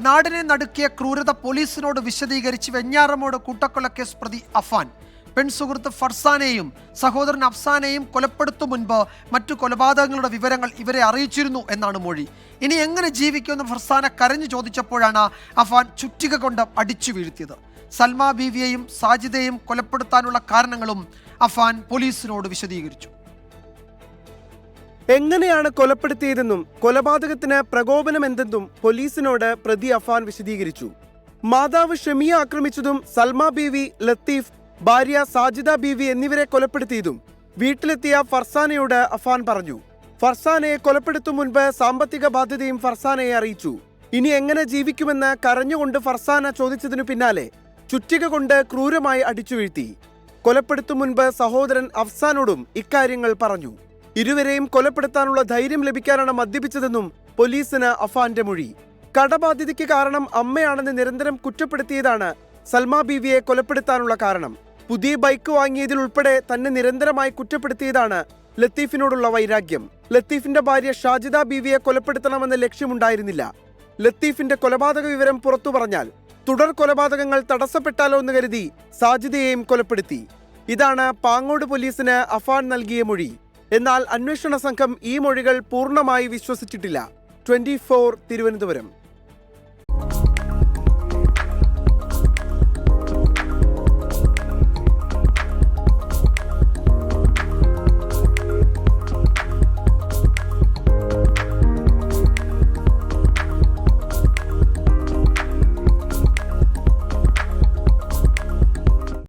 നാടിനെ നടുക്കിയ ക്രൂരത പോലീസിനോട് വിശദീകരിച്ച് വെഞ്ഞാറമൂട് കൂട്ടക്കൊലക്കേസ് പ്രതി അഫാൻ പെൺസുഹൃത്ത് ഫർസാനെയും സഹോദരൻ അഫ്സാനെയും കൊലപ്പെടുത്തും മുൻപ് മറ്റു കൊലപാതകങ്ങളുടെ വിവരങ്ങൾ ഇവരെ അറിയിച്ചിരുന്നു എന്നാണ് മൊഴി. ഇനി എങ്ങനെ ജീവിക്കുമെന്ന് ഫർസാന കരഞ്ഞു ചോദിച്ചപ്പോഴാണ് അഫാൻ ചുറ്റിക കൊണ്ട് അടിച്ചു വീഴ്ത്തിയത്. സൽമ ബീവിയെയും സാജിദയെയും കൊലപ്പെടുത്താനുള്ള കാരണങ്ങളും അഫാൻ പോലീസിനോട് വിശദീകരിച്ചു. എങ്ങനെയാണ് കൊലപ്പെടുത്തിയതെന്നും കൊലപാതകത്തിന് പ്രകോപനം എന്തെന്നും പോലീസിനോട് പ്രതി അഫാൻ വിശദീകരിച്ചു. മാതാവ് ഷമിയ ആക്രമിച്ചതും സൽമ ബീവി, ലത്തീഫ്, ഭാര്യ സാജിദ ബീവി എന്നിവരെ കൊലപ്പെടുത്തിയതും വീട്ടിലെത്തിയ ഫർസാനയോട് അഫാൻ പറഞ്ഞു. ഫർസാനയെ കൊലപ്പെടുത്തും മുൻപ് സാമ്പത്തിക ബാധ്യതയും ഫർസാനയെ അറിയിച്ചു. ഇനി എങ്ങനെ ജീവിക്കുമെന്ന് കരഞ്ഞുകൊണ്ട് ഫർസാന ചോദിച്ചതിനു പിന്നാലെ ചുറ്റിക കൊണ്ട് ക്രൂരമായി അടിച്ചു വീഴ്ത്തി. കൊലപ്പെടുത്തും മുൻപ് സഹോദരൻ അഫ്സാനോടും ഇക്കാര്യങ്ങൾ പറഞ്ഞു. ഇരുവരെയും കൊലപ്പെടുത്താനുള്ള ധൈര്യം ലഭിക്കാനാണ് മദ്യപിച്ചതെന്നും പോലീസിന് അഫാന്റെ മൊഴി. കടബാധ്യതയ്ക്ക് കാരണം അമ്മയാണെന്ന് നിരന്തരം കുറ്റപ്പെടുത്തിയതാണ് സൽമ ബീവിയെ കൊലപ്പെടുത്താനുള്ള കാരണം. പുതിയ ബൈക്ക് വാങ്ങിയതിൽ ഉൾപ്പെടെ തന്നെ നിരന്തരമായി കുറ്റപ്പെടുത്തിയതാണ് ലത്തീഫിനോടുള്ള വൈരാഗ്യം. ലത്തീഫിന്റെ ഭാര്യ ഷാജിദ ബീവിയെ കൊലപ്പെടുത്തണമെന്ന ലക്ഷ്യമുണ്ടായിരുന്നില്ല. ലത്തീഫിന്റെ കൊലപാതക വിവരം പുറത്തു പറഞ്ഞാൽ തുടർ കൊലപാതകങ്ങൾ തടസ്സപ്പെട്ടാലോ എന്ന് കരുതി സാജിദയെയും കൊലപ്പെടുത്തി. ഇതാണ് പാങ്ങോട് പോലീസിന് അഫാൻ നൽകിയ മൊഴി. എന്നാൽ അന്വേഷണ സംഘം ഈ മൊഴികൾ പൂർണ്ണമായി വിശ്വസിച്ചിട്ടില്ല. 24 തിരുവനന്തപുരം.